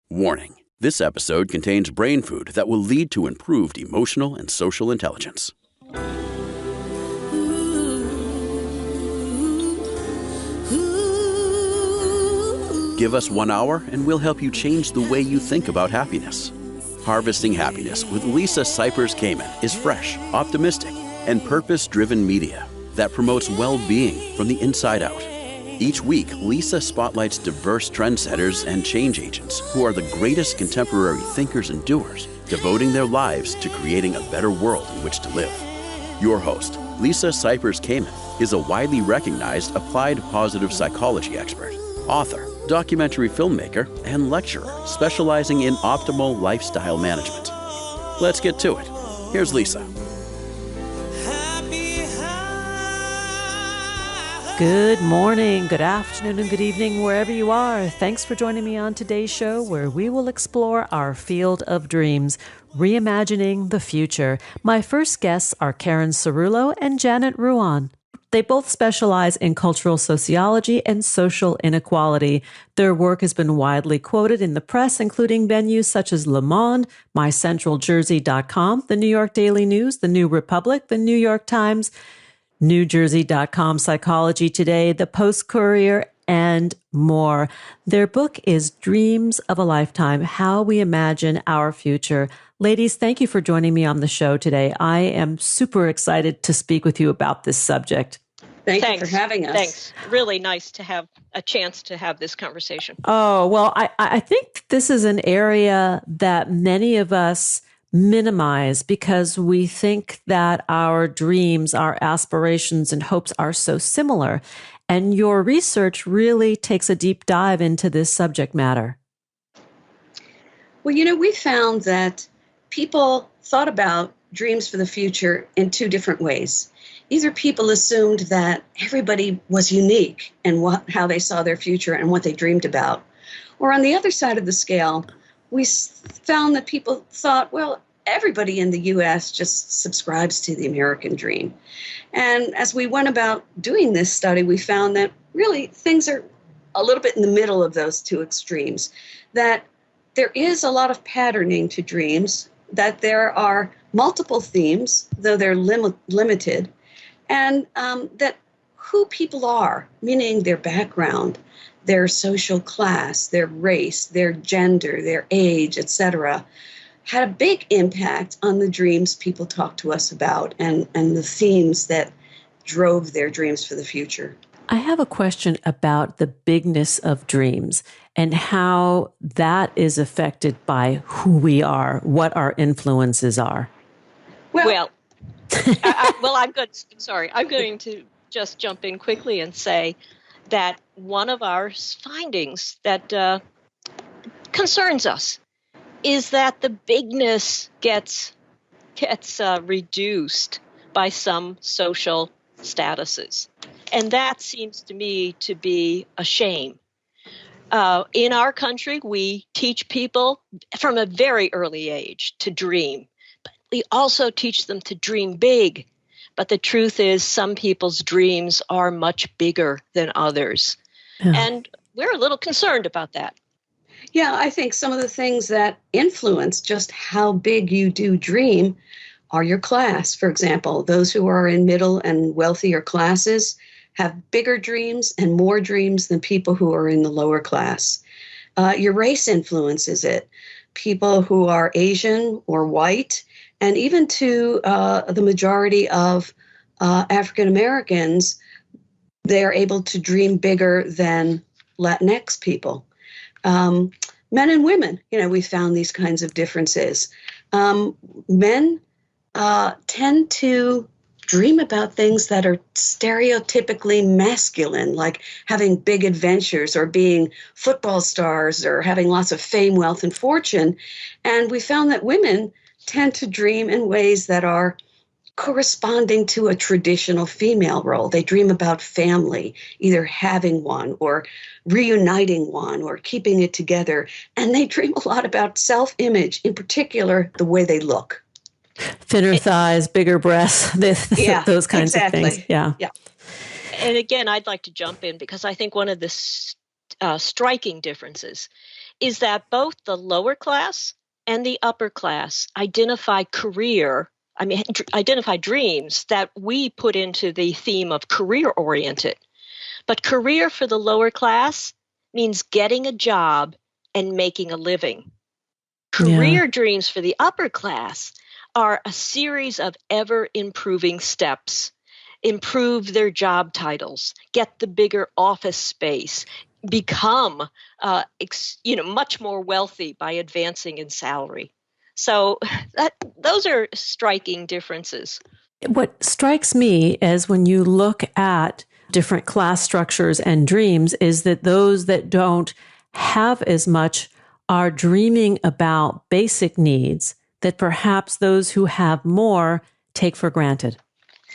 Warning: this episode contains brain food that will lead to improved emotional and social intelligence. Give us 1 hour and we'll help you change the way you think about happiness. Harvesting Happiness with Lisa Cypers Kamen is fresh, optimistic, and purpose-driven media that promotes well-being from the inside out. Each week, Lisa spotlights diverse trendsetters and change agents who are the greatest contemporary thinkers and doers, devoting their lives to creating a better world in which to live. Your host, Lisa Cypers Kamen, is a widely recognized applied positive psychology expert, author, documentary filmmaker, and lecturer specializing in optimal lifestyle management. Let's get to it. Here's Lisa. Good morning, good afternoon, and good evening, wherever you are. Thanks for joining me on today's show, where we will explore our field of dreams, reimagining the future. My first guests are Karen Cerulo and Janet Ruane. They both specialize in cultural sociology and social inequality. Their work has been widely quoted in the press, including venues such as Le Monde, MyCentralJersey.com, the New York Daily News, the New Republic, the New York Times, NewJersey.com, Psychology Today, the Post-Courier, and more. Their book is Dreams of a Lifetime, How We Imagine Our Future. Ladies, thank you for joining me on the show today. I am super excited to speak with you about this subject. Thanks you for having us. Thanks. Really nice to have a chance to have this conversation. Oh, well, I think this is an area that many of us minimize because we think that our dreams, our aspirations and hopes are so similar. And your research really takes a deep dive into this subject matter. Well, we found that people thought about dreams for the future in two different ways. Either people assumed that everybody was unique in how they saw their future and what they dreamed about. Or on the other side of the scale, we found that people thought, well, everybody in the U.S. just subscribes to the American dream. And as we went about doing this study, we found that really things are a little bit in the middle of those two extremes, that there is a lot of patterning to dreams, that there are multiple themes, though they're limited, and that who people are, meaning their background, their social class, their race, their gender, their age, etc., had a big impact on the dreams people talk to us about and the themes that drove their dreams for the future. I have a question about the bigness of dreams and how that is affected by who we are, what our influences are. Well, I'm going to just jump in quickly and say that one of our findings that concerns us is that the bigness gets reduced by some social statuses. And that seems to me to be a shame. In our country, we teach people from a very early age to dream, but we also teach them to dream big. But the truth is some people's dreams are much bigger than others. Yeah. And we're a little concerned about that. Yeah, I think some of the things that influence just how big you do dream are your class. For example, those who are in middle and wealthier classes have bigger dreams and more dreams than people who are in the lower class. Your race influences it. People who are Asian or white, and even to the majority of African Americans, they're able to dream bigger than Latinx people. Men and women, we found these kinds of differences. Men tend to dream about things that are stereotypically masculine, like having big adventures or being football stars or having lots of fame, wealth, and fortune. And we found that women tend to dream in ways that are corresponding to a traditional female role. They dream about family, either having one or reuniting one or keeping it together. And they dream a lot about self-image, in particular, the way they look. Thinner thighs, bigger breasts, those kinds of things. Yeah. And again, I'd like to jump in because I think one of the striking differences is that both the lower class and the upper class identify dreams that we put into the theme of career-oriented. But career for the lower class means getting a job and making a living. Career dreams for the upper class are a series of ever-improving steps. Improve their job titles, get the bigger office space, become much more wealthy by advancing in salary. So those are striking differences. What strikes me as when you look at different class structures and dreams is that those that don't have as much are dreaming about basic needs that perhaps those who have more take for granted.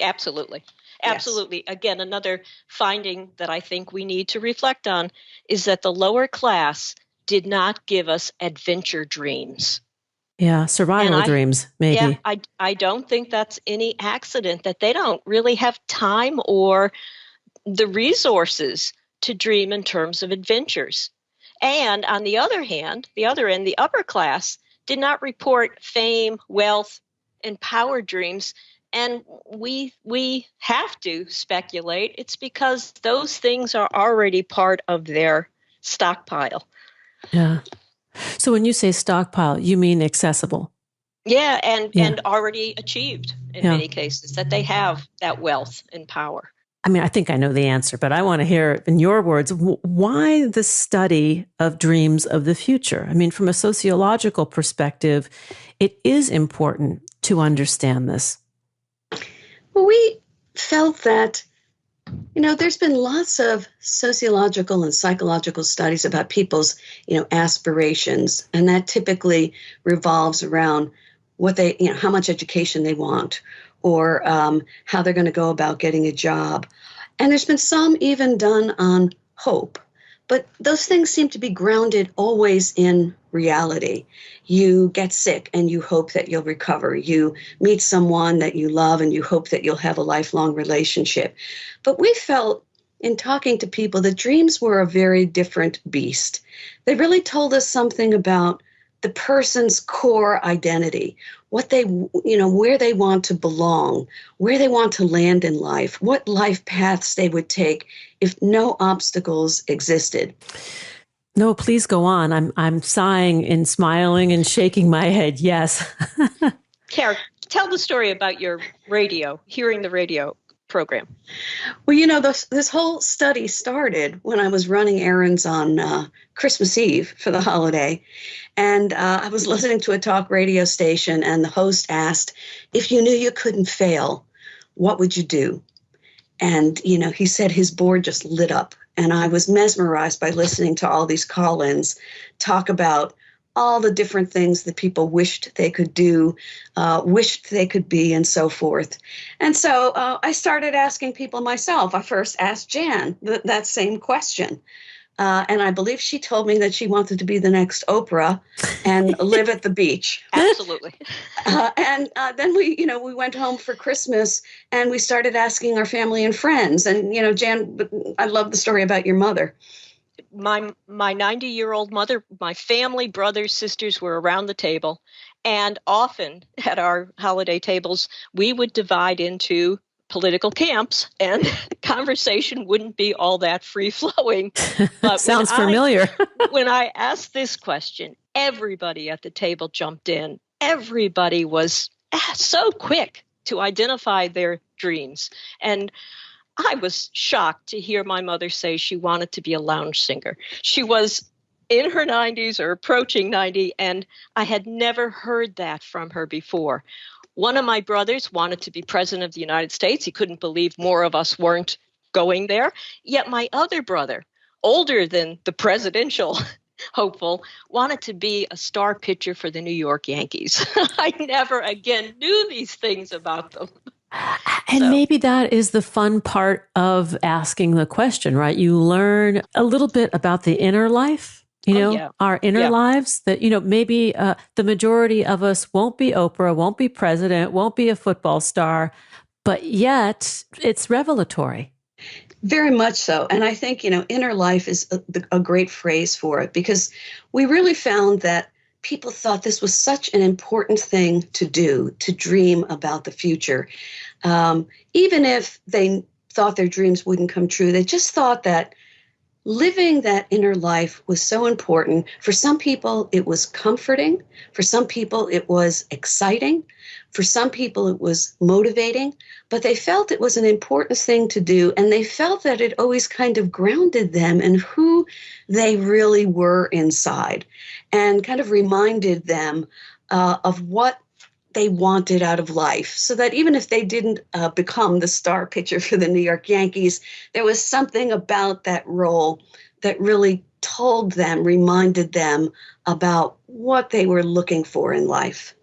Absolutely. Absolutely. Yes. Again, another finding that I think we need to reflect on is that the lower class did not give us adventure dreams. Yeah, survival dreams, maybe. Yeah, I don't think that's any accident, that they don't really have time or the resources to dream in terms of adventures. And on the other hand, the upper class did not report fame, wealth, and power dreams. And we have to speculate it's because those things are already part of their stockpile. Yeah. So when you say stockpile, you mean accessible? Yeah, and already achieved in many cases, that they have that wealth and power. I mean, I think I know the answer, but I want to hear in your words, why the study of dreams of the future? I mean, from a sociological perspective, it is important to understand this. Well, we felt that, there's been lots of sociological and psychological studies about people's, aspirations, and that typically revolves around what they, how much education they want, or how they're going to go about getting a job. And there's been some even done on hope. But those things seem to be grounded always in reality. You get sick and you hope that you'll recover. You meet someone that you love and you hope that you'll have a lifelong relationship. But we felt in talking to people that dreams were a very different beast. They really told us something about the person's core identity, what they, where they want to belong, where they want to land in life, what life paths they would take if no obstacles existed. No, please go on. I'm sighing and smiling and shaking my head. Yes. Kara, tell the story about your hearing the radio program. Well, this whole study started when I was running errands on Christmas Eve for the holiday. And I was listening to a talk radio station, and the host asked, if you knew you couldn't fail, what would you do? And, he said his board just lit up. And I was mesmerized by listening to all these call-ins talk about all the different things that people wished they could do, wished they could be, and so forth. And so I started asking people myself. I first asked Jan that same question. And I believe she told me that she wanted to be the next Oprah and live at the beach. Absolutely. And then we went home for Christmas and we started asking our family and friends. And, Jan, I love the story about your mother. My 90-year-old mother, my family, brothers, sisters were around the table. And often at our holiday tables, we would divide into political camps, and conversation wouldn't be all that free-flowing. But sounds familiar. When I asked this question, everybody at the table jumped in. Everybody was so quick to identify their dreams. And I was shocked to hear my mother say she wanted to be a lounge singer. She was in her 90s or approaching 90, and I had never heard that from her before. One of my brothers wanted to be president of the United States. He couldn't believe more of us weren't going there. Yet my other brother, older than the presidential hopeful, wanted to be a star pitcher for the New York Yankees. I never again knew these things about them. And maybe that is the fun part of asking the question, right? You learn a little bit about the inner life. Our inner lives that, maybe the majority of us won't be Oprah, won't be president, won't be a football star, but yet it's revelatory. Very much so. And I think, inner life is a great phrase for it, because we really found that people thought this was such an important thing to do, to dream about the future. Even if they thought their dreams wouldn't come true, they just thought that living that inner life was so important. For some people, it was comforting. For some people, it was exciting. For some people, it was motivating. But they felt it was an important thing to do, and they felt that it always kind of grounded them in who they really were inside, and kind of reminded them of what they wanted out of life, so that even if they didn't become the star pitcher for the New York Yankees, there was something about that role that really told them, reminded them about what they were looking for in life.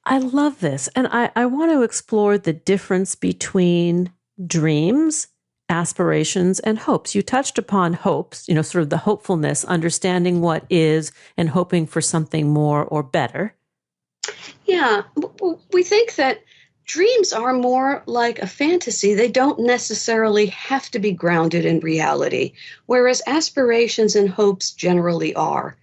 I love this. And I want to explore the difference between dreams, aspirations, and hopes. You touched upon hopes, sort of the hopefulness, understanding what is and hoping for something more or better. Yeah, we think that dreams are more like a fantasy. They don't necessarily have to be grounded in reality, whereas aspirations and hopes generally are.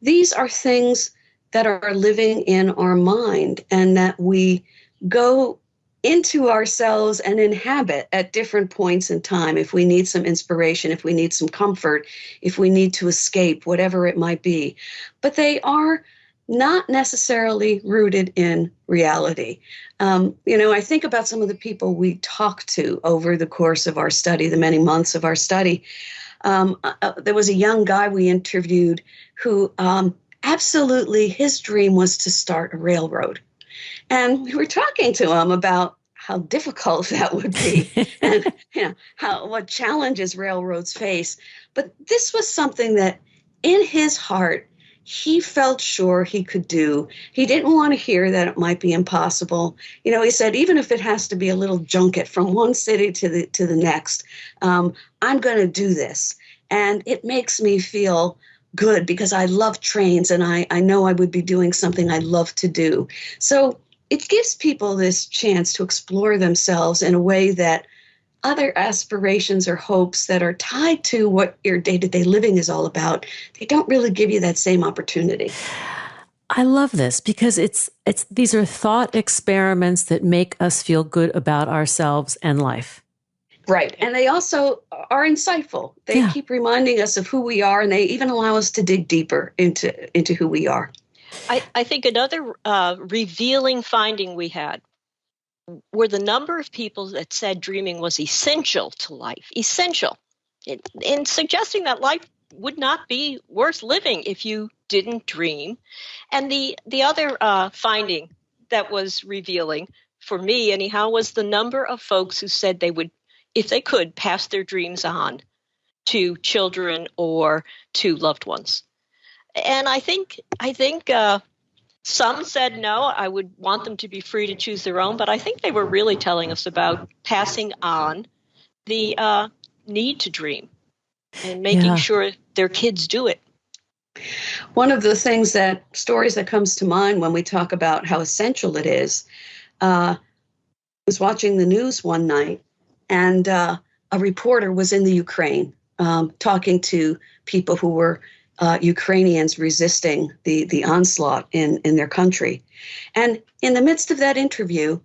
These are things that are living in our mind and that we go into ourselves and inhabit at different points in time. If we need some inspiration, if we need some comfort, if we need to escape, whatever it might be. But they are not necessarily rooted in reality. I think about some of the people we talked to over the course of our study, the many months of our study. There was a young guy we interviewed who absolutely his dream was to start a railroad. And we were talking to him about how difficult that would be and what challenges railroads face. But this was something that in his heart, he felt sure he could do. He didn't want to hear that it might be impossible. He said, even if it has to be a little junket from one city to the next, I'm going to do this. And it makes me feel good because I love trains and I know I would be doing something I love to do. So it gives people this chance to explore themselves in a way that other aspirations or hopes that are tied to what your day-to-day living is all about, they don't really give you that same opportunity. I love this because these are thought experiments that make us feel good about ourselves and life. Right. And they also are insightful. They keep reminding us of who we are, and they even allow us to dig deeper into who we are. I think another revealing finding we had were the number of people that said dreaming was essential to life, essential, in suggesting that life would not be worth living if you didn't dream. And the other finding that was revealing, for me anyhow, was the number of folks who said they would, if they could, pass their dreams on to children or to loved ones. And I think some said no, I would want them to be free to choose their own, but I think they were really telling us about passing on the need to dream and making sure their kids do it. One of the stories that comes to mind when we talk about how essential it is, I was watching the news one night, and a reporter was in the Ukraine talking to people who were Ukrainians resisting the onslaught in their country. And in the midst of that interview,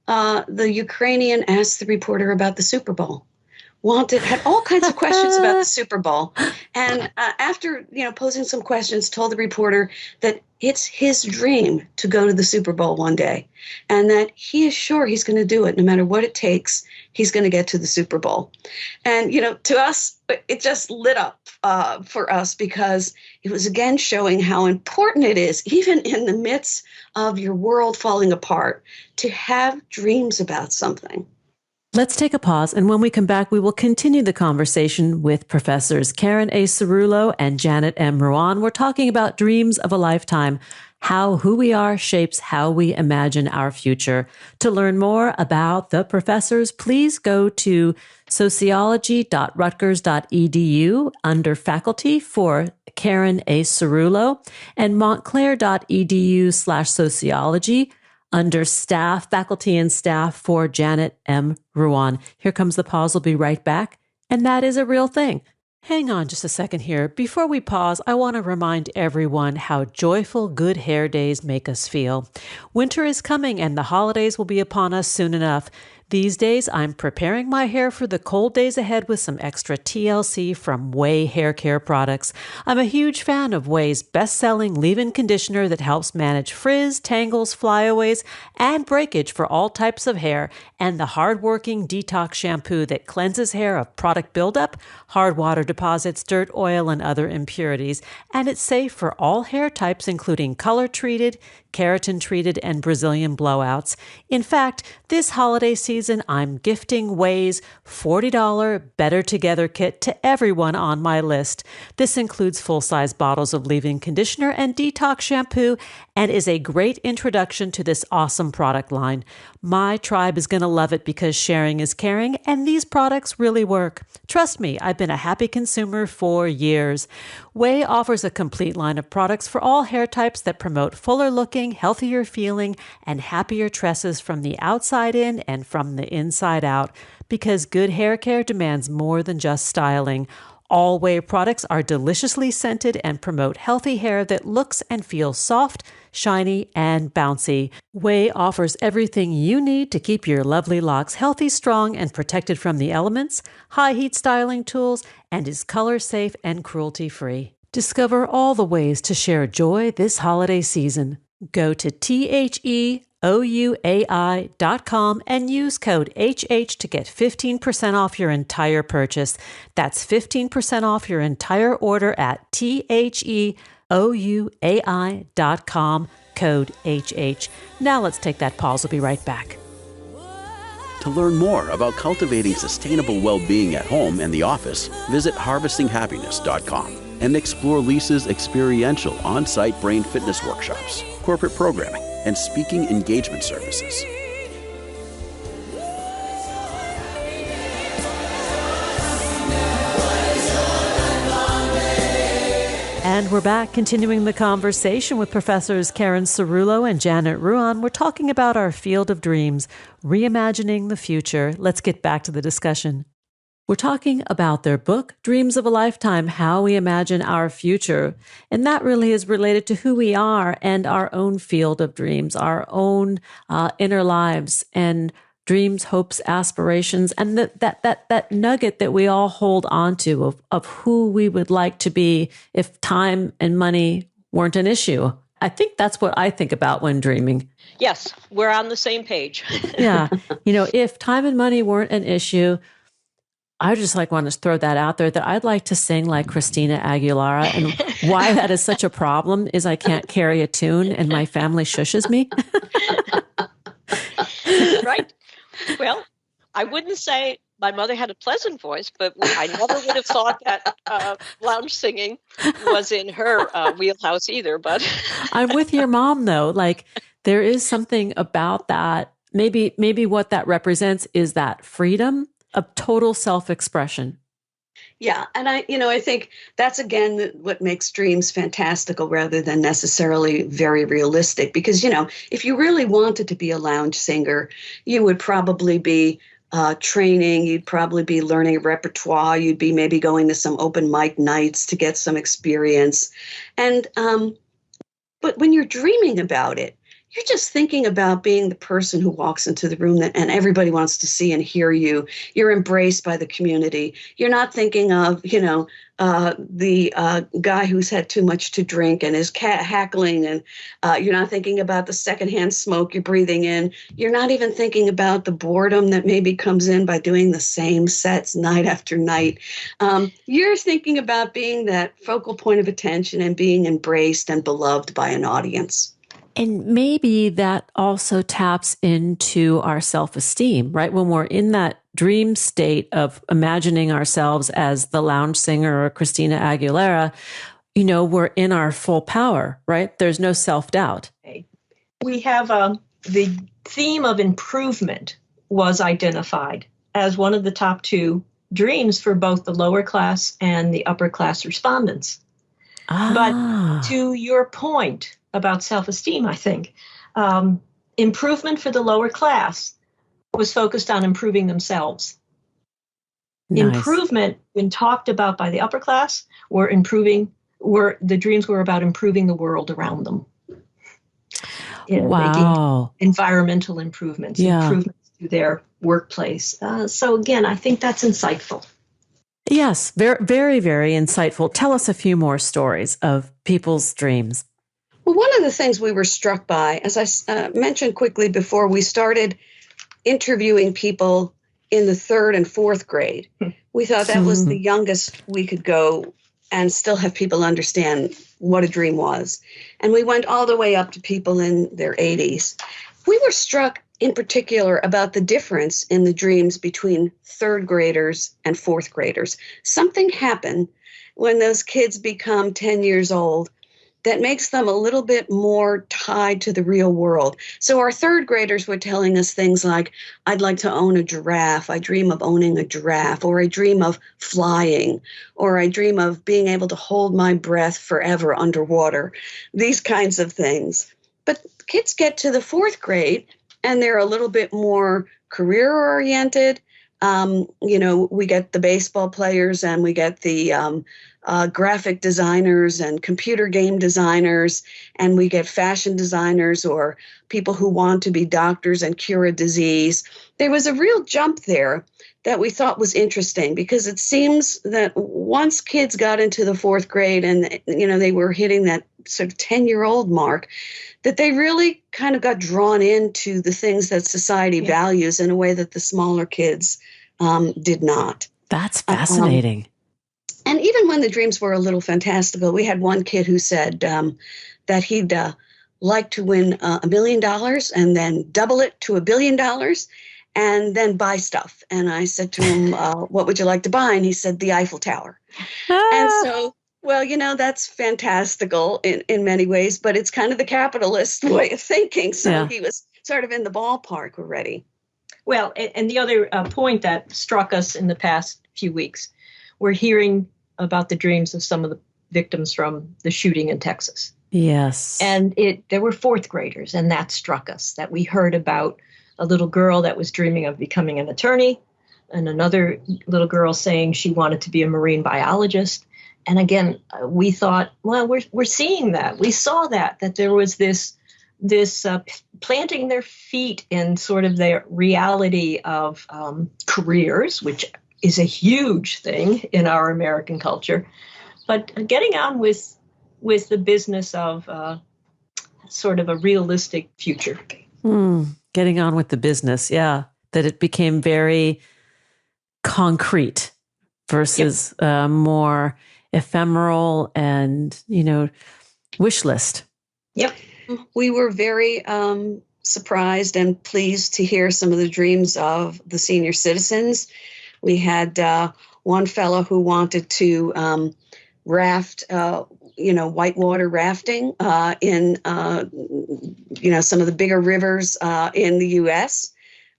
the Ukrainian asked the reporter about the Super Bowl. Had all kinds of questions about the Super Bowl. And after, posing some questions, told the reporter that it's his dream to go to the Super Bowl one day, and that he is sure he's going to do it no matter what it takes. He's going to get to the Super Bowl. And, to us, it just lit up for us, because it was again showing how important it is, even in the midst of your world falling apart, to have dreams about something. Let's take a pause, and when we come back, we will continue the conversation with Professors Karen A. Cerulo and Janet M. Ruane. We're talking about dreams of a lifetime, how who we are shapes how we imagine our future. To learn more about the professors, please go to sociology.rutgers.edu under faculty for Karen A. Cerulo and montclair.edu/sociology under staff, faculty and staff for Janet M. Ruane. Here comes the pause. We'll be right back. And that is a real thing. Hang on just a second here. Before we pause, I want to remind everyone how joyful good hair days make us feel. Winter is coming and the holidays will be upon us soon enough. These days, I'm preparing my hair for the cold days ahead with some extra TLC from Way Hair Care products. I'm a huge fan of Way's best-selling leave-in conditioner that helps manage frizz, tangles, flyaways, and breakage for all types of hair, and the hard-working detox shampoo that cleanses hair of product buildup, hard water deposits, dirt, oil, and other impurities. And it's safe for all hair types, including color-treated, keratin-treated, and Brazilian blowouts. In fact, this holiday season, I'm gifting Way's $40 Better Together kit to everyone on my list. This includes full-size bottles of leave-in conditioner and detox shampoo and is a great introduction to this awesome product line. My tribe is going to love it because sharing is caring, and these products really work. Trust me, I've been a happy consumer for years. Way offers a complete line of products for all hair types that promote fuller looking, healthier feeling, and happier tresses from the outside in and from the inside out. Because good hair care demands more than just styling. All Way products are deliciously scented and promote healthy hair that looks and feels soft, shiny, and bouncy. Way offers everything you need to keep your lovely locks healthy, strong, and protected from the elements, high heat styling tools, and is color safe and cruelty-free. Discover all the ways to share joy this holiday season. Go to THEOUAI.com and use code HH to get 15% off your entire purchase. That's 15% off your entire order at THEOUAI.com, code HH. Now let's take that pause. We'll be right back. To learn more about cultivating sustainable well-being at home and the office, visit harvestinghappiness.com and explore Lisa's experiential on-site brain fitness workshops, corporate programming, and speaking engagement services. And we're back continuing the conversation with Professors Karen Cerulo and Janet Ruane. We're talking about our field of dreams, reimagining the future. Let's get back to the discussion. We're talking about their book, Dreams of a Lifetime, How We Imagine Our Future. And that really is related to who we are and our own field of dreams, our own inner lives and dreams, hopes, aspirations, and that nugget that we all hold on to of who we would like to be if time and money weren't an issue. I think that's what I think about when dreaming. Yes, we're on the same page. Yeah. If time and money weren't an issue, I just want to throw that out there that I'd like to sing like Christina Aguilera. And why that is such a problem is I can't carry a tune and my family shushes me. Right. Well, I wouldn't say my mother had a pleasant voice, but I never would have thought that lounge singing was in her wheelhouse either. But I'm with your mom, though. There is something about that. Maybe what that represents is that freedom of total self-expression. Yeah. And I think that's, again, what makes dreams fantastical rather than necessarily very realistic. Because, if you really wanted to be a lounge singer, you would probably be training, you'd probably be learning a repertoire, you'd be maybe going to some open mic nights to get some experience. And but when you're dreaming about it, you're just thinking about being the person who walks into the room and everybody wants to see and hear you. You're embraced by the community. You're not thinking of, the guy who's had too much to drink and is hackling. And you're not thinking about the secondhand smoke you're breathing in. You're not even thinking about the boredom that maybe comes in by doing the same sets night after night. You're thinking about being that focal point of attention and being embraced and beloved by an audience. And maybe that also taps into our self-esteem, right? When we're in that dream state of imagining ourselves as the lounge singer or Christina Aguilera, we're in our full power, right? There's no self-doubt. We have the theme of improvement was identified as one of the top two dreams for both the lower class and the upper class respondents. But to your point about self-esteem, I think, improvement for the lower class was focused on improving themselves. Nice. Improvement, when talked about by the upper class, the dreams were about improving the world around them. Wow. Making environmental improvements, improvements to their workplace. So again, I think that's insightful. Yes, very, very, very insightful. Tell us a few more stories of people's dreams. Well, one of the things we were struck by, as I mentioned quickly before, we started interviewing people in the third and fourth grade. We thought that was the youngest we could go and still have people understand what a dream was. And we went all the way up to people in their 80s. We were struck in particular about the difference in the dreams between third graders and fourth graders. Something happened when those kids become 10 years old that makes them a little bit more tied to the real world. So our third graders were telling us things like, I'd like to own a giraffe. I dream of owning a giraffe, or I dream of flying, or I dream of being able to hold my breath forever underwater, these kinds of things. But kids get to the fourth grade and they're a little bit more career oriented. We get the baseball players and we get the graphic designers and computer game designers, and we get fashion designers or people who want to be doctors and cure a disease. There was a real jump there that we thought was interesting, because it seems that once kids got into the fourth grade and, they were hitting that sort of 10-year-old mark, that they really kind of got drawn into the things that society values in a way that the smaller kids did not. That's fascinating. And even when the dreams were a little fantastical, we had one kid who said that he'd like to win $1 million and then double it to $1 billion and then buy stuff. And I said to him, what would you like to buy? And he said, the Eiffel Tower. And so, well, that's fantastical in many ways, but it's kind of the capitalist way of thinking. So he was sort of in the ballpark already. Well, and the other point that struck us in the past few weeks, we're hearing about the dreams of some of the victims from the shooting in Texas. Yes. And there were fourth graders, and that struck us, that we heard about a little girl that was dreaming of becoming an attorney, and another little girl saying she wanted to be a marine biologist. And again, we thought, well, we're seeing that. We saw that there was this planting their feet in sort of their reality of careers, which is a huge thing in our American culture, but getting on with the business of sort of a realistic future. Getting on with the business, that it became very concrete versus more ephemeral and, wish list. Yep. We were very surprised and pleased to hear some of the dreams of the senior citizens. We had one fellow who wanted to raft, whitewater rafting in, some of the bigger rivers in the U.S.,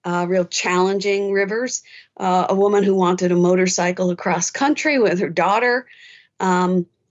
real challenging rivers. A woman who wanted a motorcycle across country with her daughter.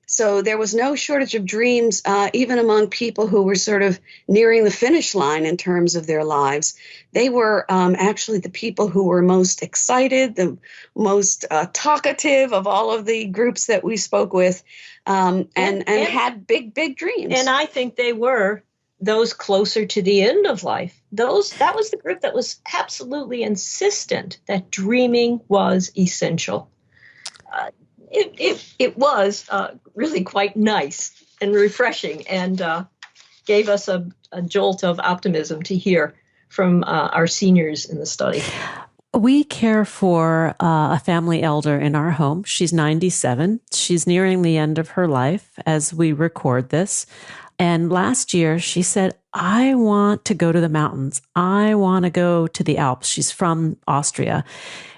So there was no shortage of dreams, even among people who were sort of nearing the finish line in terms of their lives. They were actually the people who were most excited, the most talkative of all of the groups that we spoke with, and had big, big dreams. And I think they were those closer to the end of life. That was the group that was absolutely insistent that dreaming was essential. It was really quite nice and refreshing, and gave us a jolt of optimism to hear from our seniors in the study. We care for a family elder in our home. She's 97. She's nearing the end of her life as we record this. And last year she said, I want to go to the mountains. I want to go to the Alps. She's from Austria.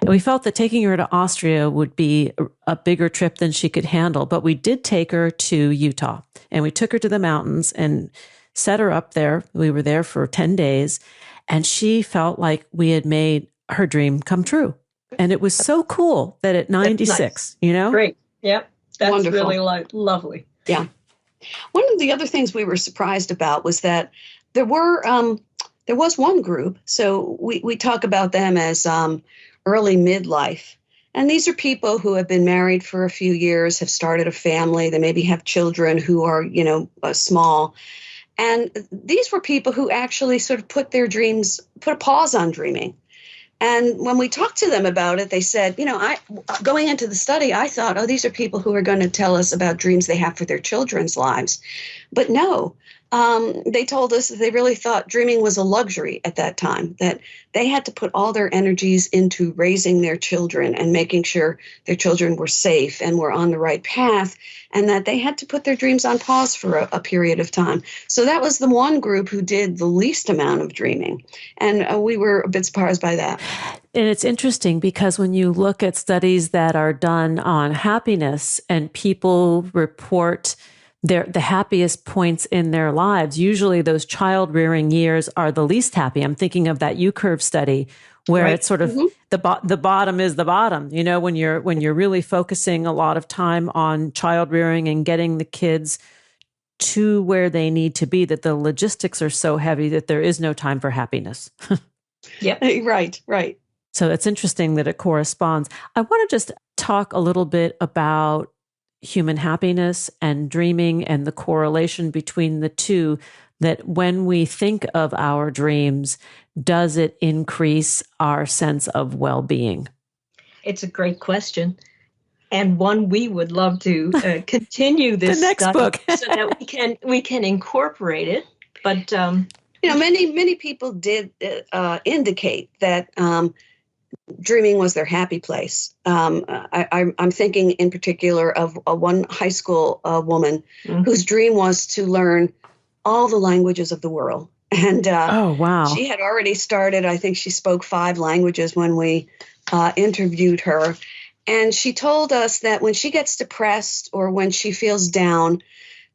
And we felt that taking her to Austria would be a bigger trip than she could handle. But we did take her to Utah, and we took her to the mountains and set her up there. We were there for 10 days, and she felt like we had made her dream come true. And it was so cool that at 96, nice. Great. Yep. That's wonderful. Really lovely. Yeah. One of the other things we were surprised about was that there were There was one group, so we talk about them as early midlife. And these are people who have been married for a few years, have started a family. They maybe have children who are, small. And these were people who actually sort of put a pause on dreaming. And when we talked to them about it, they said, going into the study, I thought, oh, these are people who are going to tell us about dreams they have for their children's lives. But no, they told us that they really thought dreaming was a luxury at that time, that they had to put all their energies into raising their children and making sure their children were safe and were on the right path, and that they had to put their dreams on pause for a period of time. So that was the one group who did the least amount of dreaming. And we were a bit surprised by that. And it's interesting because when you look at studies that are done on happiness and people report the happiest points in their lives, usually those child rearing years are the least happy. I'm thinking of that U-curve study where Right. it's sort of the bottom is the bottom, when you're really focusing a lot of time on child rearing and getting the kids to where they need to be, that the logistics are so heavy that there is no time for happiness. Yeah, right. So it's interesting that it corresponds. I want to just talk a little bit about human happiness and dreaming and the correlation between the two, that when we think of our dreams, does it increase our sense of well-being? It's a great question, and one we would love to continue this the next study book so that we can incorporate it. But many people did indicate that dreaming was their happy place. I'm thinking in particular of one high school woman whose dream was to learn all the languages of the world. And oh, wow. She had already started, I think she spoke 5 languages when we interviewed her. And she told us that when she gets depressed or when she feels down,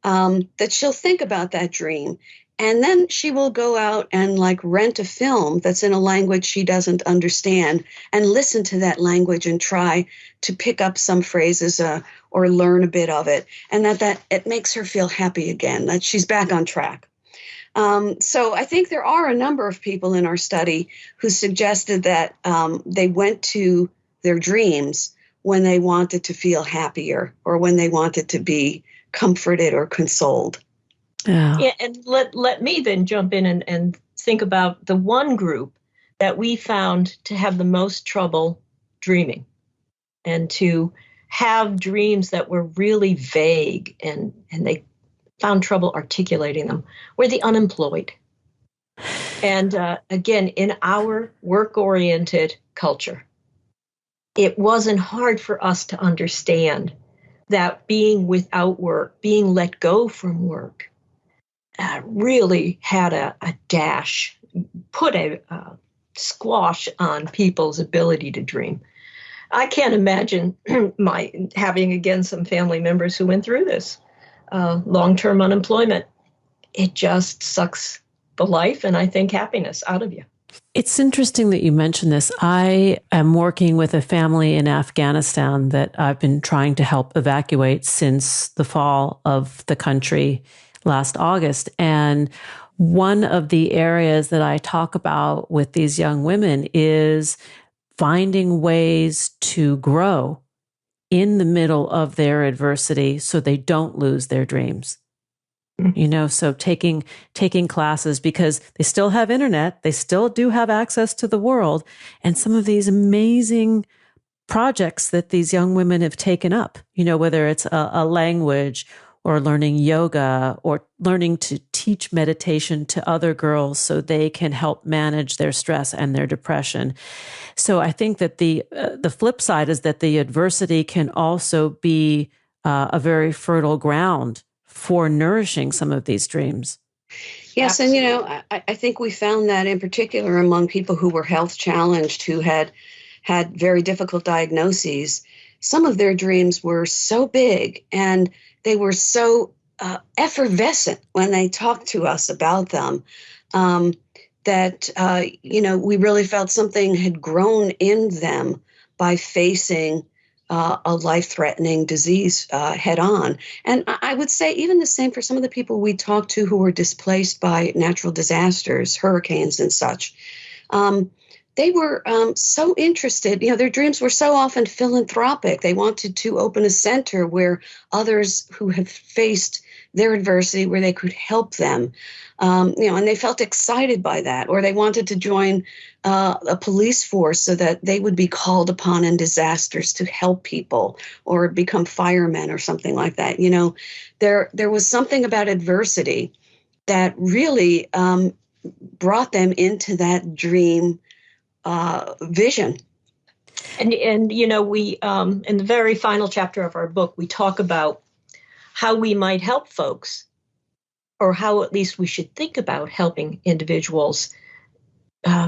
that she'll think about that dream. And then she will go out and rent a film that's in a language she doesn't understand and listen to that language and try to pick up some phrases or learn a bit of it. And that it makes her feel happy again, that she's back on track. So I think there are a number of people in our study who suggested that they went to their dreams when they wanted to feel happier or when they wanted to be comforted or consoled. Yeah, and let me then jump in and think about the one group that we found to have the most trouble dreaming and to have dreams that were really vague and they found trouble articulating them were the unemployed. And again, in our work-oriented culture, it wasn't hard for us to understand that being without work, being let go from work, really had a dash, put a squash on people's ability to dream. I can't imagine having, again, some family members who went through this. Long-term unemployment, it just sucks the life and I think happiness out of you. It's interesting that you mentioned this. I am working with a family in Afghanistan that I've been trying to help evacuate since the fall of the country last August. And one of the areas that I talk about with these young women is finding ways to grow in the middle of their adversity so they don't lose their dreams. So taking classes because they still have internet, they still do have access to the world, and some of these amazing projects that these young women have taken up, whether it's a language or learning yoga or learning to teach meditation to other girls so they can help manage their stress and their depression. So I think that the flip side is that the adversity can also be a very fertile ground for nourishing some of these dreams. Yes, and I think we found that in particular among people who were health challenged, who had very difficult diagnoses. Some of their dreams were so big and they were so effervescent when they talked to us about them that we really felt something had grown in them by facing a life-threatening disease head on. And I would say even the same for some of the people we talked to who were displaced by natural disasters, hurricanes and such. They were so interested. Their dreams were so often philanthropic. They wanted to open a center where others who have faced their adversity, where they could help them. And they felt excited by that, or they wanted to join a police force so that they would be called upon in disasters to help people, or become firemen or something like that. There was something about adversity that really brought them into that dream vision. And we in the very final chapter of our book, we talk about how we might help folks, or how at least we should think about helping individuals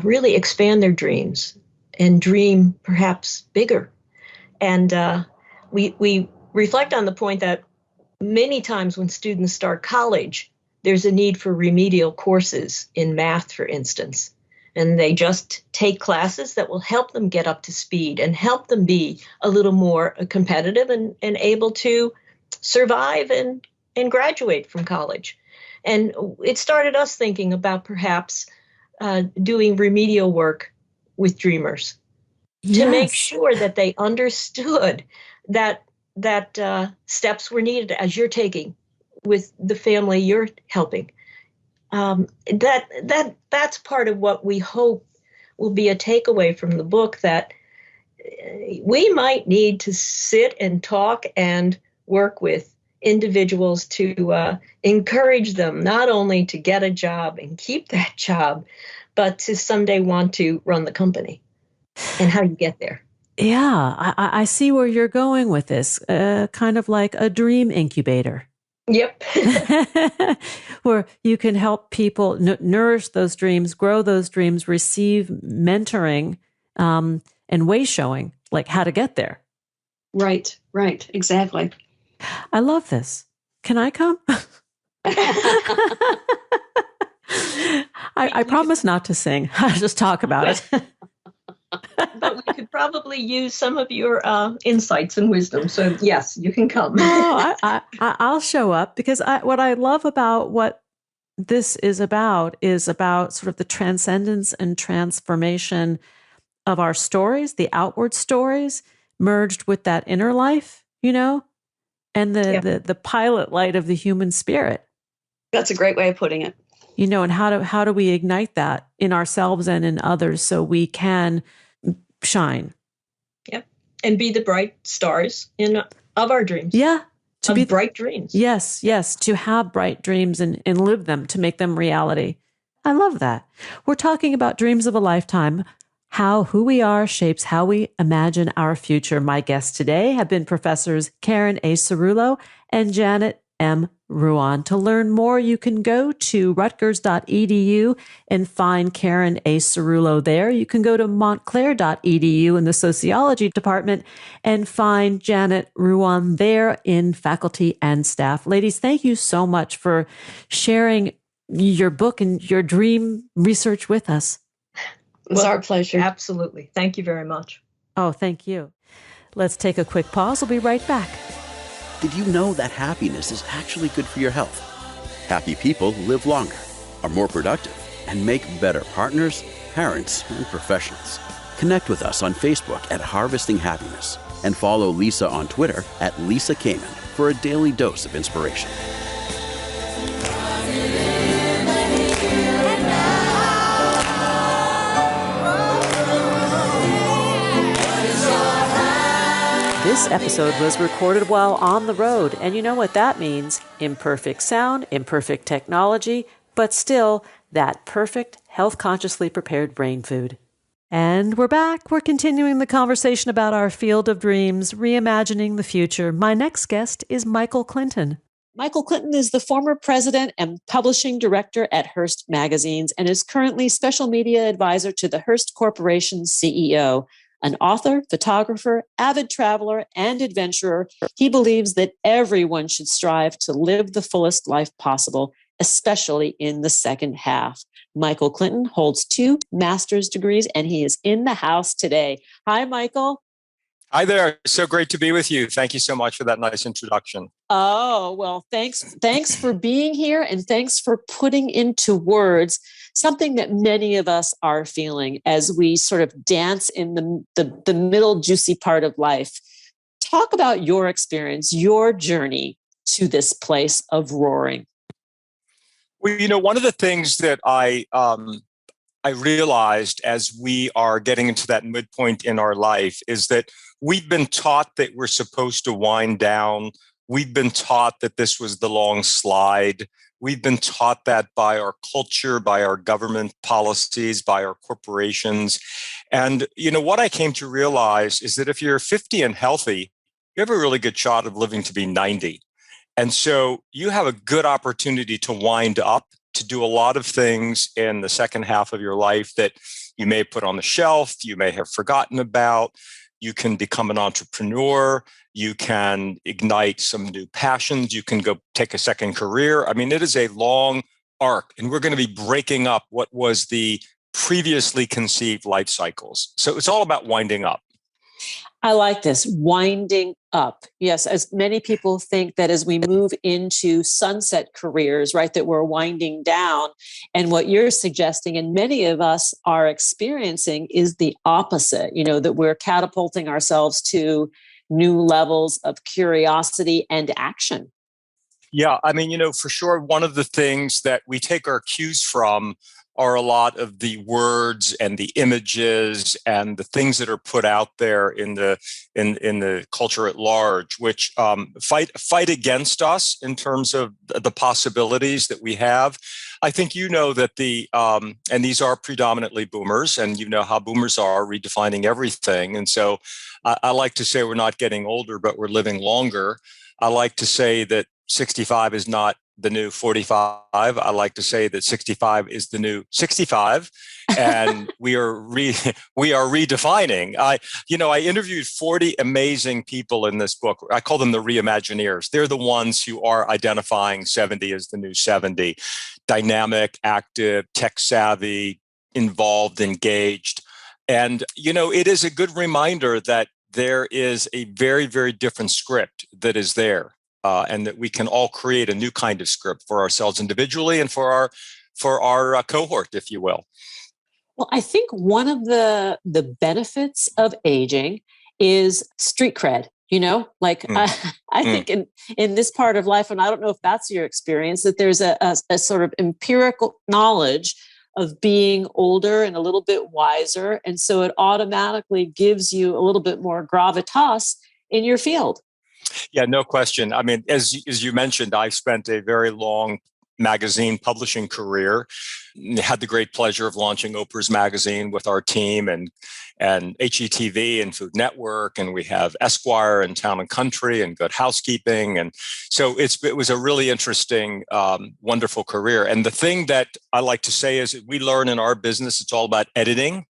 really expand their dreams and dream perhaps bigger. And we reflect on the point that many times when students start college, there's a need for remedial courses in math, for instance. And they just take classes that will help them get up to speed and help them be a little more competitive and able to survive and graduate from college. And it started us thinking about perhaps doing remedial work with dreamers to make sure that they understood that steps were needed as you're taking with the family you're helping. That's part of what we hope will be a takeaway from the book, that we might need to sit and talk and work with individuals to encourage them not only to get a job and keep that job, but to someday want to run the company, and how you get there. Yeah, I see where you're going with this, kind of like a dream incubator. Yep. Where you can help people nourish those dreams, grow those dreams, receive mentoring and way showing, like how to get there. Right, exactly. I love this. Can I come? I promise not to sing. I'll just talk about it. But we could probably use some of your insights and wisdom. So yes, you can come. I'll show up, because what I love about what this is about sort of the transcendence and transformation of our stories, the outward stories merged with that inner life, and the pilot light of the human spirit. That's a great way of putting it. And how do we ignite that in ourselves and in others so we can shine? Yep. And be the bright stars of our dreams. Yeah. To be bright dreams. Yes. To have bright dreams and live them, to make them reality. I love that. We're talking about dreams of a lifetime, how who we are shapes how we imagine our future. My guests today have been Professors Karen A. Cerulo and Janet M. Ruane. To learn more, you can go to rutgers.edu and find Karen A. Cerulo there. You can go to montclair.edu in the sociology department and find Janet Ruane there in faculty and staff. Ladies, thank you so much for sharing your book and your dream research with us. It was our pleasure. Absolutely. Thank you very much. Oh, thank you. Let's take a quick pause. We'll be right back. Did you know that happiness is actually good for your health? Happy people live longer, are more productive, and make better partners, parents, and professionals. Connect with us on Facebook at Harvesting Happiness, and follow Lisa on Twitter at Lisa Kamen for a daily dose of inspiration. This episode was recorded while on the road, and you know what that means. Imperfect sound, imperfect technology, but still that perfect, health-consciously prepared brain food. And we're back. We're continuing the conversation about our field of dreams, reimagining the future. My next guest is Michael Clinton. Michael Clinton is the former president and publishing director at Hearst Magazines and is currently special media advisor to the Hearst Corporation's CEO. An author, photographer, avid traveler, and adventurer, he believes that everyone should strive to live the fullest life possible, especially in the second half. Michael Clinton holds 2 master's degrees, and he is in the house today. Hi, Michael. Hi there. So great to be with you. Thank you so much for that nice introduction. Oh, well, thanks for being here, and thanks for putting into words something that many of us are feeling as we sort of dance in the middle juicy part of life. Talk about your experience, your journey to this place of roaring. Well, one of the things that I realized as we are getting into that midpoint in our life is that we've been taught that we're supposed to wind down. We've been taught that this was the long slide. We've been taught that by our culture, by our government policies, by our corporations. And, what I came to realize is that if you're 50 and healthy, you have a really good shot of living to be 90. And so you have a good opportunity to wind up, to do a lot of things in the second half of your life that you may put on the shelf, you may have forgotten about. You can become an entrepreneur. You can ignite some new passions. You can go take a second career. I mean, it is a long arc, and we're going to be breaking up what was the previously conceived life cycles. So it's all about winding up. I like this, winding up. Yes, as many people think that as we move into sunset careers, right, that we're winding down. And what you're suggesting, and many of us are experiencing, is the opposite, that we're catapulting ourselves to new levels of curiosity and action. Yeah, I mean, for sure, one of the things that we take our cues from are a lot of the words and the images and the things that are put out there in the culture at large, which fight against us in terms of the possibilities that we have. I think that and these are predominantly boomers, and how boomers are redefining everything. And so I like to say we're not getting older, but we're living longer. I like to say that 65 is not the new 45. I like to say that 65 is the new 65, and we are redefining. I interviewed 40 amazing people in this book. I call them the Reimagineers. They're the ones who are identifying 70 as the new 70, dynamic, active, tech savvy, involved, engaged. And, it is a good reminder that there is a very, very different script that is there. And that we can all create a new kind of script for ourselves individually and for our cohort, if you will. Well, I think one of the benefits of aging is street cred. I think in this part of life, and I don't know if that's your experience, that there's a sort of empirical knowledge of being older and a little bit wiser. And so it automatically gives you a little bit more gravitas in your field. Yeah, no question. I mean, as you mentioned, I spent a very long magazine publishing career. Had the great pleasure of launching Oprah's magazine with our team, and HGTV and Food Network, and we have Esquire and Town and Country and Good Housekeeping, and so it was a really interesting, wonderful career. And the thing that I like to say is that we learn in our business, it's all about editing.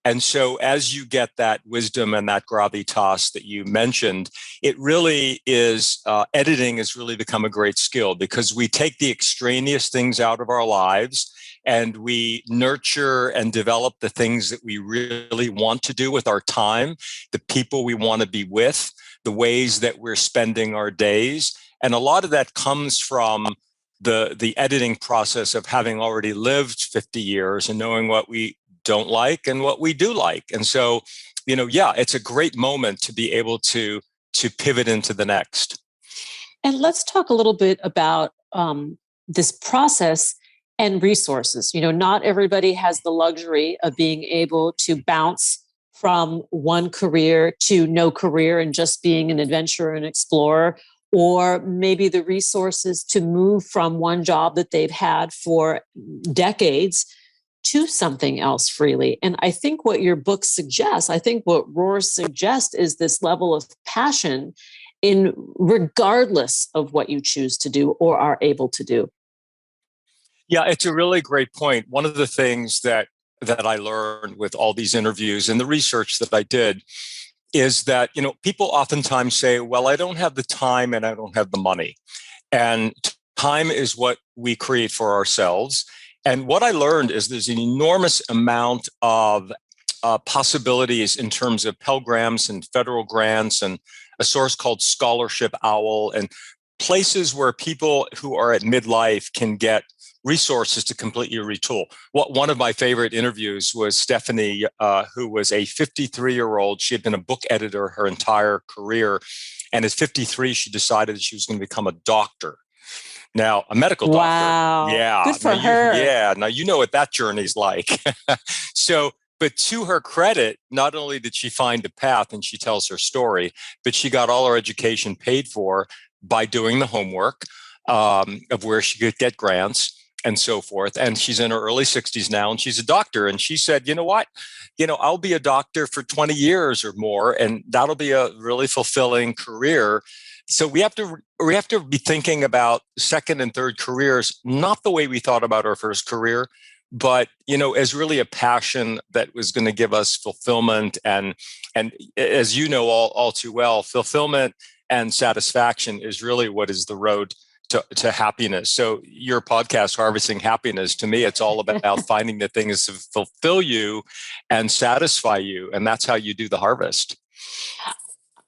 And so as you get that wisdom and that gravitas that you mentioned, it really is, editing has really become a great skill, because we take the extraneous things out of our lives and we nurture and develop the things that we really want to do with our time, the people we want to be with, the ways that we're spending our days. And a lot of that comes from the editing process of having already lived 50 years and knowing what we don't like and what we do like. And so, it's a great moment to be able to pivot into the next. And let's talk a little bit about this process and resources. Not everybody has the luxury of being able to bounce from one career to no career and just being an adventurer and explorer, or maybe the resources to move from one job that they've had for decades to something else freely. And I think what your book suggests, I think what Roar suggests, is this level of passion in regardless of what you choose to do or are able to do. Yeah, it's a really great point. One of the things that I learned with all these interviews and the research that I did is that, people oftentimes say, well, I don't have the time and I don't have the money. And time is what we create for ourselves. And what I learned is there's an enormous amount of possibilities in terms of Pell Grants and federal grants and a source called Scholarship Owl and places where people who are at midlife can get resources to completely retool. One of my favorite interviews was Stephanie, who was a 53-year-old. She had been a book editor her entire career. And at 53, she decided that she was going to become a doctor. Now, a medical doctor. Wow. Yeah. Good for her. Yeah. Now, you know what that journey's like. But to her credit, not only did she find a path and she tells her story, but she got all her education paid for by doing the homework of where she could get grants and so forth. And she's in her early 60s now, and she's a doctor. And she said, you know what? I'll be a doctor for 20 years or more, and that'll be a really fulfilling career. So we have to be thinking about second and third careers, not the way we thought about our first career, but as really a passion that was going to give us fulfillment and as you know all too well, fulfillment and satisfaction is really what is the road to happiness. So your podcast, Harvesting Happiness, to me, it's all about finding the things that fulfill you and satisfy you, and that's how you do the harvest.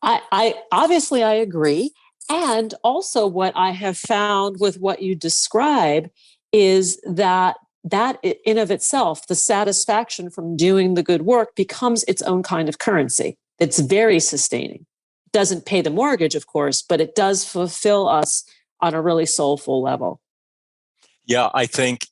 I obviously I agree. And also what I have found with what you describe is that in of itself, the satisfaction from doing the good work becomes its own kind of currency. It's very sustaining. It doesn't pay the mortgage, of course, but it does fulfill us on a really soulful level. Yeah, I think,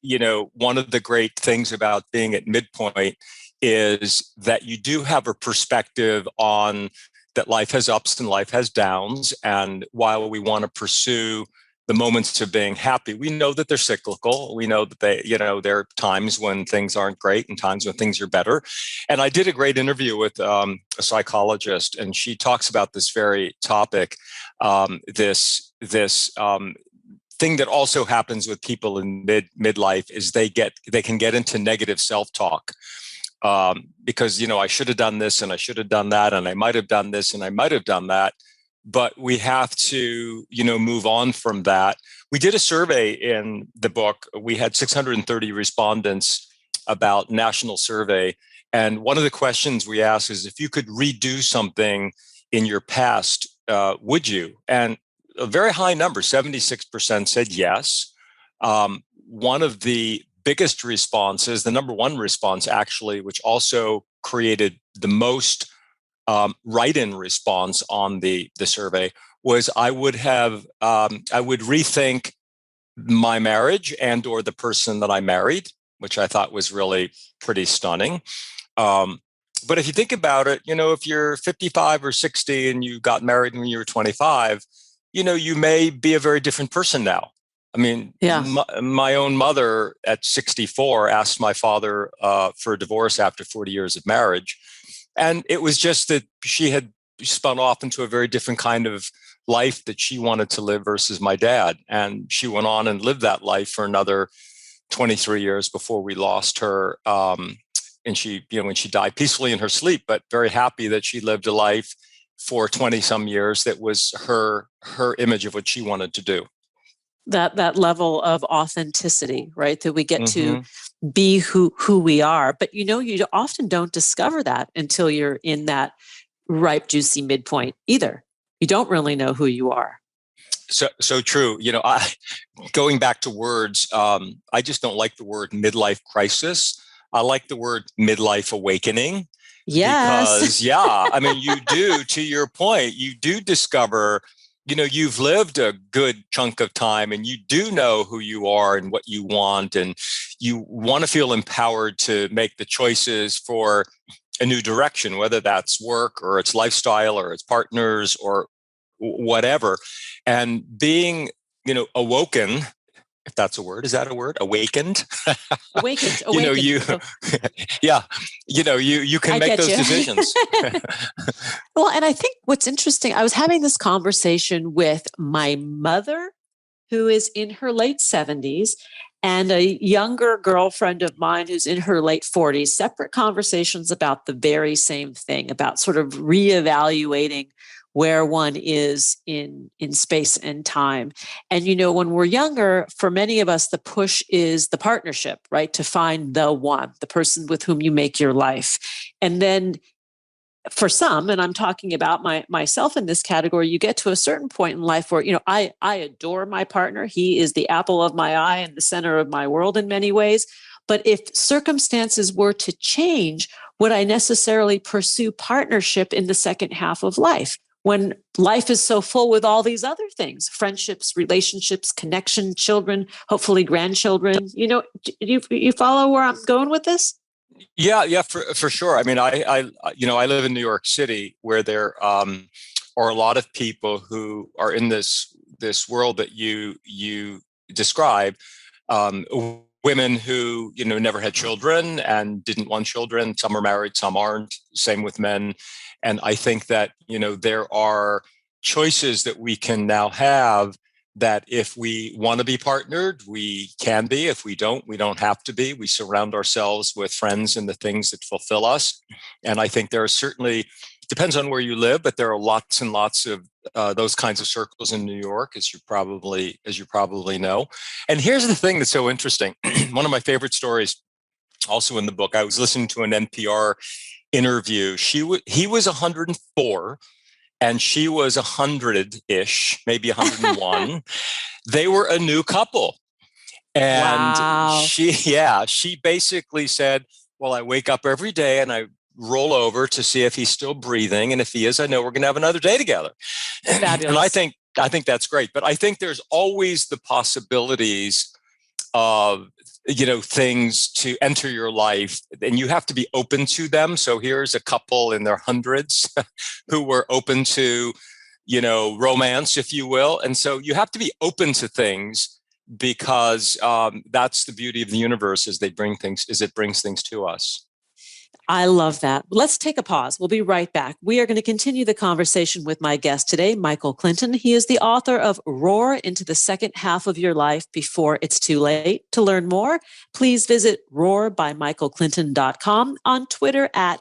one of the great things about being at midpoint is that you do have a perspective on that life has ups and life has downs. And while we want to pursue the moments of being happy, we know that they're cyclical. We know that there are times when things aren't great and times when things are better. And I did a great interview with a psychologist, and she talks about this very topic, this thing that also happens with people in midlife is they can get into negative self-talk. Because, I should have done this and I should have done that, and I might have done this and I might have done that. But we have to, move on from that. We did a survey in the book. We had 630 respondents about national survey. And one of the questions we asked is, if you could redo something in your past, would you? And a very high number, 76% said yes. One of the biggest responses, the number one response actually, which also created the most write-in response on the survey, was I would rethink my marriage and or the person that I married, which I thought was really pretty stunning. But if you think about it, if you're 55 or 60 and you got married when you were 25, you may be a very different person now. I mean, yeah. My own mother at 64 asked my father for a divorce after 40 years of marriage. And it was just that she had spun off into a very different kind of life that she wanted to live versus my dad. And she went on and lived that life for another 23 years before we lost her. And she, when she died peacefully in her sleep, but very happy that she lived a life for 20 some years that was her image of what she wanted to do. That level of authenticity, right? That we get to be who we are. But you often don't discover that until you're in that ripe, juicy midpoint either. You don't really know who you are. So true. Going back to words, I just don't like the word midlife crisis. I like the word midlife awakening. Yes. Because, I mean, you do, to your point, you do discover, you've lived a good chunk of time and you do know who you are and what you want. And you want to feel empowered to make the choices for a new direction, whether that's work or it's lifestyle or it's partners or whatever. And being, awoken, if that's a word, is that a word? Awakened? Awakened. You can make those decisions. Well, and I think what's interesting, I was having this conversation with my mother, who is in her late 70s, and a younger girlfriend of mine who's in her late 40s, separate conversations about the very same thing, about sort of reevaluating where one is in space and time. And, you know, when we're younger, for many of us, the push is the partnership, right? To find the one, the person with whom you make your life. And then for some, and I'm talking about myself in this category, you get to a certain point in life where, you know, I adore my partner. He is the apple of my eye and the center of my world in many ways. But if circumstances were to change, would I necessarily pursue partnership in the second half of life when life is so full with all these other things, friendships, relationships, connection, children, hopefully grandchildren? You know, you follow where I'm going with this? Yeah, for sure. I mean, I live in New York City, where there are a lot of people who are in this world that you describe. Women who, you know, never had children and didn't want children. Some are married, some aren't. Same with men. And I think that, you know, there are choices that we can now have, that if we want to be partnered, we can be. If we don't have to be. We surround ourselves with friends and the things that fulfill us. And I think there are certainly, depends on where you live, but there are lots and lots of those kinds of circles in New York, as you probably know. And here's the thing that's so interesting. One of my favorite stories, also in the book, I was listening to an NPR interview. He was 104. And she was 100-ish, maybe 101. They were a new couple. And wow. she basically said, well, I wake up every day and I roll over to see if he's still breathing. And if he is, I know we're going to have another day together. Fabulous. And I think that's great. But I think there's always the possibilities of, you know, things to enter your life, and you have to be open to them. So here's a couple in their hundreds who were open to, you know, romance, if you will. And so you have to be open to things, because that's the beauty of the universe, is it brings things to us. I love that. Let's take a pause. We'll be right back. We are going to continue the conversation with my guest today, Michael Clinton. He is the author of Roar into the Second Half of Your Life Before It's Too Late. To learn more, please visit roarbymichaelclinton.com, on Twitter at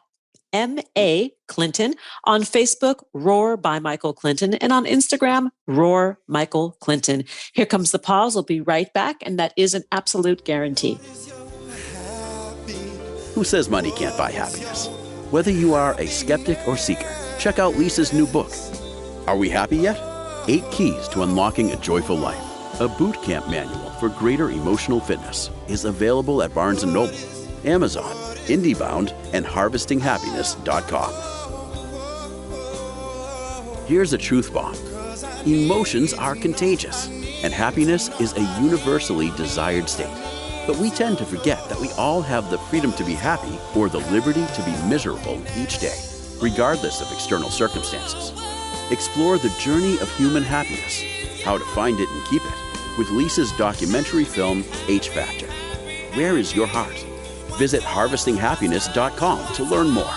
M.A. Clinton, on Facebook, Roar by Michael Clinton, and on Instagram, Roar Michael Clinton. Here comes the pause. We'll be right back, and that is an absolute guarantee. Who says money can't buy happiness? Whether you are a skeptic or seeker, check out Lisa's new book. Are we happy yet? 8 Keys to Unlocking a Joyful Life, a boot camp manual for greater emotional fitness, is available at Barnes & Noble, Amazon, IndieBound, and HarvestingHappiness.com. Here's a truth bomb. Emotions are contagious, and happiness is a universally desired state. But we tend to forget that we all have the freedom to be happy, or the liberty to be miserable each day, regardless of external circumstances. Explore the journey of human happiness, how to find it and keep it, with Lisa's documentary film, H Factor. Where is your heart? Visit HarvestingHappiness.com to learn more.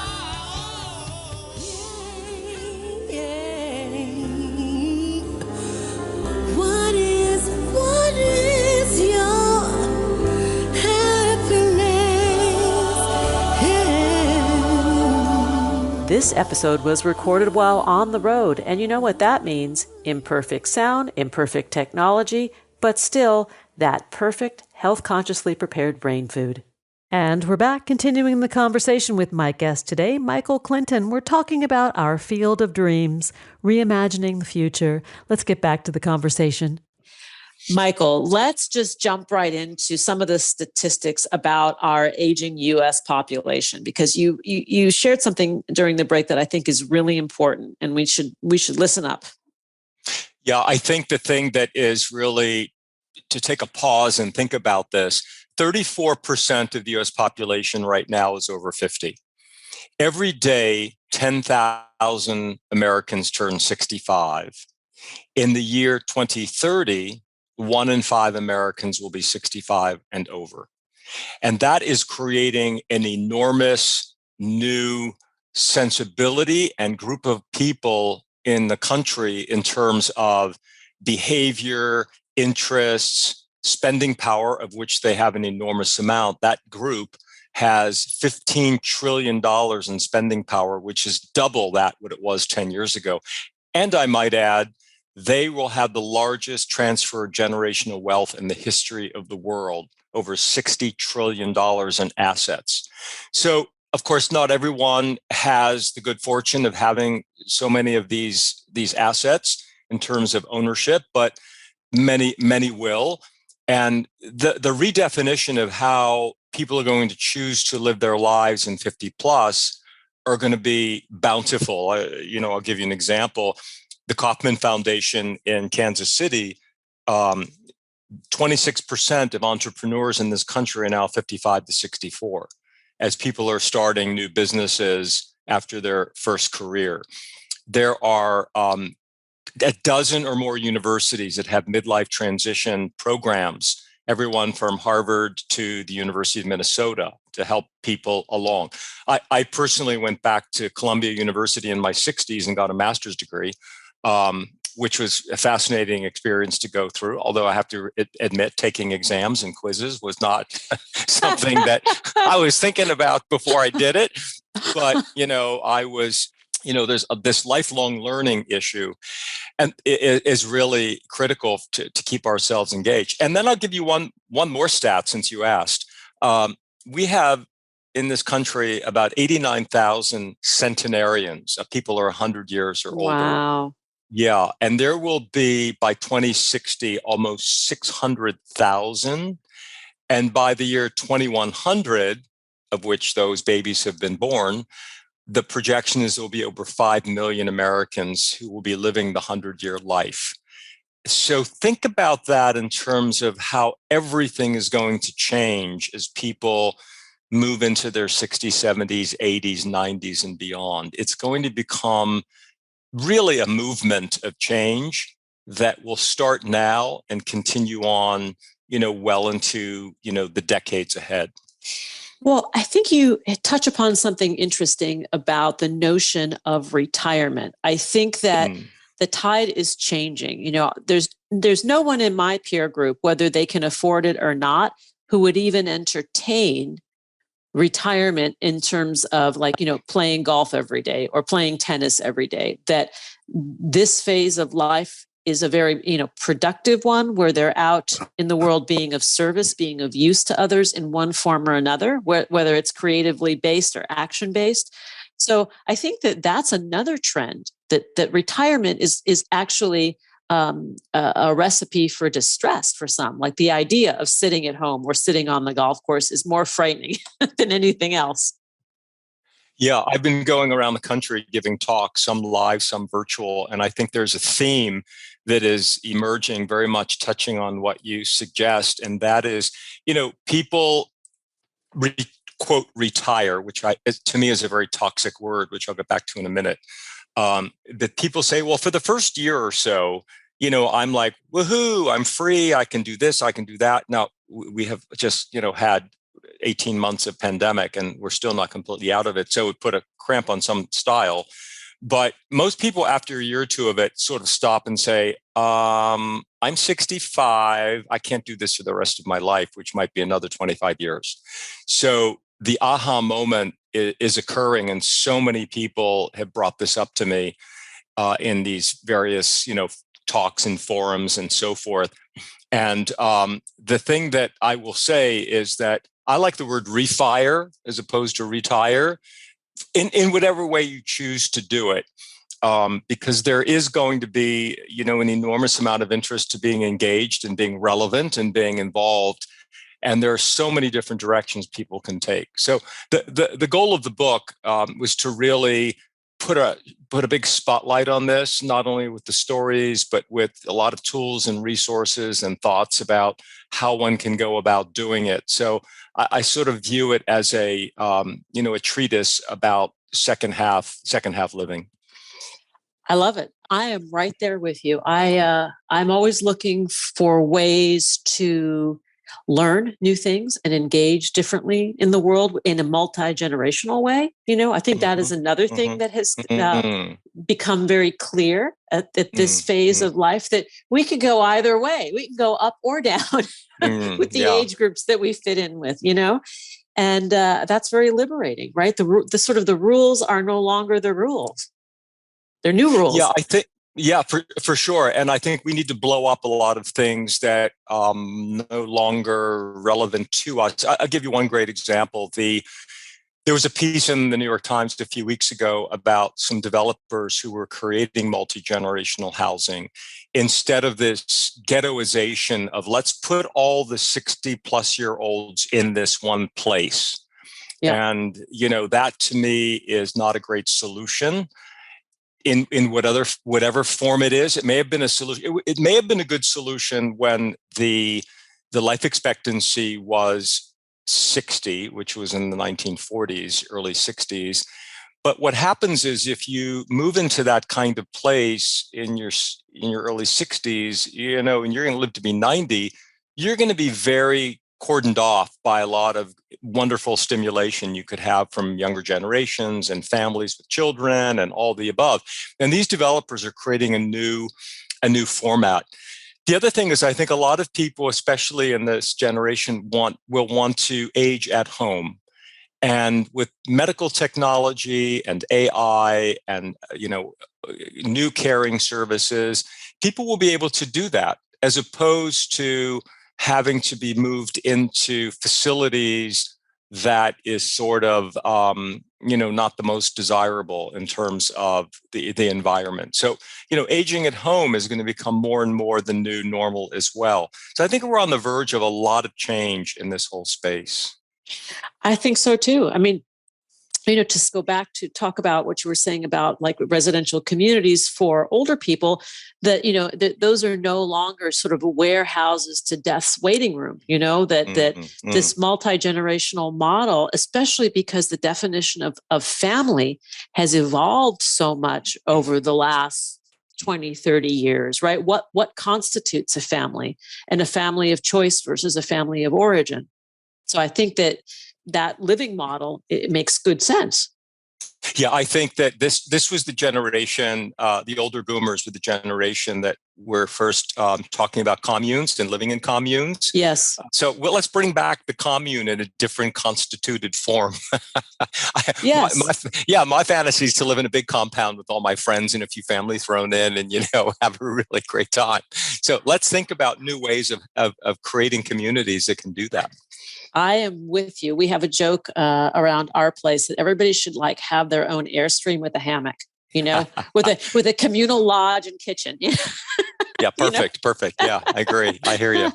This episode was recorded while on the road, and you know what that means. Imperfect sound, imperfect technology, but still that perfect, health-consciously prepared brain food. And we're back, continuing the conversation with my guest today, Michael Clinton. We're talking about our field of dreams, reimagining the future. Let's get back to the conversation. Michael, let's just jump right into some of the statistics about our aging U.S. population, because you shared something during the break that I think is really important, and we should listen up. Yeah, I think the thing that is really to take a pause and think about this: 34% of the U.S. population right now is over 50. Every day, 10,000 Americans turn 65. In the year 2030, 1 in 5 Americans will be 65 and over. And that is creating an enormous new sensibility and group of people in the country in terms of behavior, interests, spending power, of which they have an enormous amount. That group has $15 trillion in spending power, which is double that what it was 10 years ago. And I might add, they will have the largest transfer of generational wealth in the history of the world, over $60 trillion in assets. So, of course, not everyone has the good fortune of having so many of these assets in terms of ownership, but many will. And the redefinition of how people are going to choose to live their lives in 50 plus are going to be bountiful. I'll give you an example. The Kaufman Foundation in Kansas City, 26% of entrepreneurs in this country are now 55 to 64, as people are starting new businesses after their first career. There are a dozen or more universities that have midlife transition programs, everyone from Harvard to the University of Minnesota, to help people along. I personally went back to Columbia University in my 60s and got a master's degree, which was a fascinating experience to go through. Although I have to admit, taking exams and quizzes was not something that I was thinking about before I did it. But, I was, there's this lifelong learning issue, and it is really critical to keep ourselves engaged. And then I'll give you one more stat since you asked. We have in this country about 89,000 centenarians, people are 100 years or older. Wow. Yeah, and there will be, by 2060, almost 600,000. And by the year 2100, of which those babies have been born, the projection is there will be over 5 million Americans who will be living the 100-year life. So think about that in terms of how everything is going to change as people move into their 60s, 70s, 80s, 90s, and beyond. It's going to become really a movement of change that will start now and continue on, well into, the decades ahead. Well, I think you touch upon something interesting about the notion of retirement. I think that the tide is changing. There's no one in my peer group, whether they can afford it or not, who would even entertain retirement in terms of playing golf every day or playing tennis every day. That this phase of life is a very, productive one where they're out in the world being of service, being of use to others in one form or another, whether it's creatively based or action based. So I think that that's another trend, that retirement is actually a recipe for distress for some. Like the idea of sitting at home or sitting on the golf course is more frightening than anything else. Yeah, I've been going around the country giving talks, some live, some virtual, and I think there's a theme that is emerging, very much touching on what you suggest, and that is, people quote retire, which to me is a very toxic word, which I'll get back to in a minute. That people say, well, for the first year or so, I'm like, woohoo, I'm free, I can do this, I can do that. Now, we have just, had 18 months of pandemic and we're still not completely out of it. So it put a cramp on some style. But most people after a year or two of it sort of stop and say, I'm 65, I can't do this for the rest of my life, which might be another 25 years. So the aha moment is occurring, and so many people have brought this up to me in these various, talks and forums and so forth. And the thing that I will say is that I like the word refire as opposed to retire in whatever way you choose to do it. Because there is going to be, an enormous amount of interest to being engaged and being relevant and being involved. And there are so many different directions people can take. So the goal of the book was to really put a big spotlight on this, not only with the stories, but with a lot of tools and resources and thoughts about how one can go about doing it. So I sort of view it as a treatise about second half living. I love it. I am right there with you. I'm always looking for ways to learn new things and engage differently in the world in a multi-generational way. I think that is another thing that has become very clear at this phase of life, that we could go either way. We can go up or down with the age groups that we fit in with, and that's very liberating, right? The rules are no longer the rules. They're new rules. Yeah, Yeah, for sure. And I think we need to blow up a lot of things that no longer relevant to us. I'll give you one great example. There was a piece in the New York Times a few weeks ago about some developers who were creating multi-generational housing instead of this ghettoization of let's put all the 60 plus year olds in this one place. Yeah. And, that to me is not a great solution. In whatever form it is, it may have been a solution. It may have been a good solution when the life expectancy was 60, which was in the 1940s, early 60s. But what happens is if you move into that kind of place in your early 60s, and you're going to live to be 90, you're going to be very cordoned off by a lot of wonderful stimulation you could have from younger generations and families with children and all the above. And these developers are creating a new format. The other thing is, I think a lot of people, especially in this generation, will want to age at home. And with medical technology and AI and new caring services, people will be able to do that as opposed to having to be moved into facilities that is sort of not the most desirable in terms of the environment. So aging at home is going to become more and more the new normal as well. So I think we're on the verge of a lot of change in this whole space. I think so too. I mean, to go back to talk about what you were saying about like residential communities for older people, that, those are no longer sort of warehouses to death's waiting room, this multi-generational model, especially because the definition of family has evolved so much over the last 20, 30 years, right? What constitutes a family, and a family of choice versus a family of origin? So I think that living model, it makes good sense. Yeah, I think that this was the generation, the older boomers were the generation that were first talking about communes and living in communes. Yes. So let's bring back the commune in a different constituted form. Yes. My fantasy is to live in a big compound with all my friends and a few families thrown in and, have a really great time. So let's think about new ways of creating communities that can do that. I am with you. We have a joke around our place that everybody should have their own Airstream with a hammock, with a communal lodge and kitchen. Yeah, perfect. Perfect. Yeah, I agree. I hear you.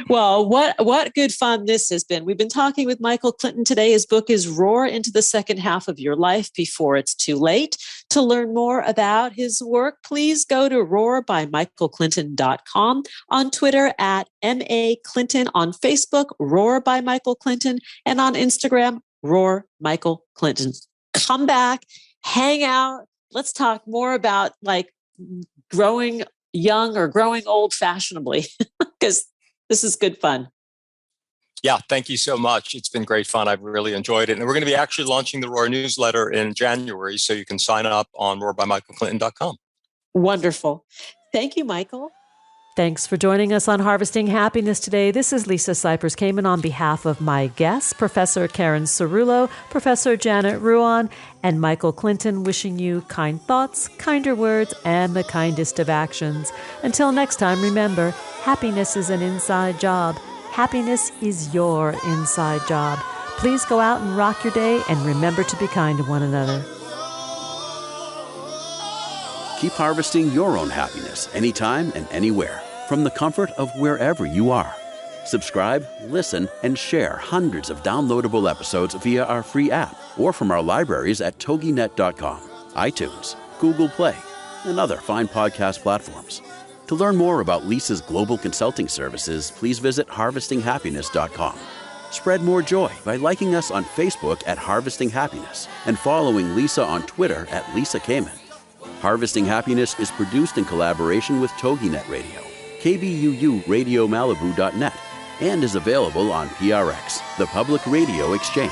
Well, what good fun this has been. We've been talking with Michael Clinton today. His book is Roar into the Second Half of Your Life Before It's Too Late. To learn more about his work, please go to roarbymichaelclinton.com, on Twitter at @MAClinton, on Facebook, Roar by Michael Clinton, and on Instagram, Roar Michael Clinton. Come back, hang out. Let's talk more about growing young or growing old fashionably, because this is good fun. Yeah, thank you so much. It's been great fun. I've really enjoyed it. And we're going to be actually launching the Roar newsletter in January, so you can sign up on roarbymichaelclinton.com. Wonderful. Thank you, Michael. Thanks for joining us on Harvesting Happiness today. This is Lisa Cypers Kamen on behalf of my guests, Professor Karen Cerulo, Professor Janet Ruane, and Michael Clinton, wishing you kind thoughts, kinder words, and the kindest of actions. Until next time, remember, happiness is an inside job. Happiness is your inside job. Please go out and rock your day, and remember to be kind to one another. Keep harvesting your own happiness anytime and anywhere, from the comfort of wherever you are. Subscribe, listen, and share hundreds of downloadable episodes via our free app or from our libraries at toginet.com, iTunes, Google Play, and other fine podcast platforms. To learn more about Lisa's global consulting services, please visit harvestinghappiness.com. Spread more joy by liking us on Facebook at Harvesting Happiness and following Lisa on Twitter at Lisa Kamen. Harvesting Happiness is produced in collaboration with TogiNet Radio, KBUU Radio Malibu.net, and is available on PRX, the Public Radio Exchange.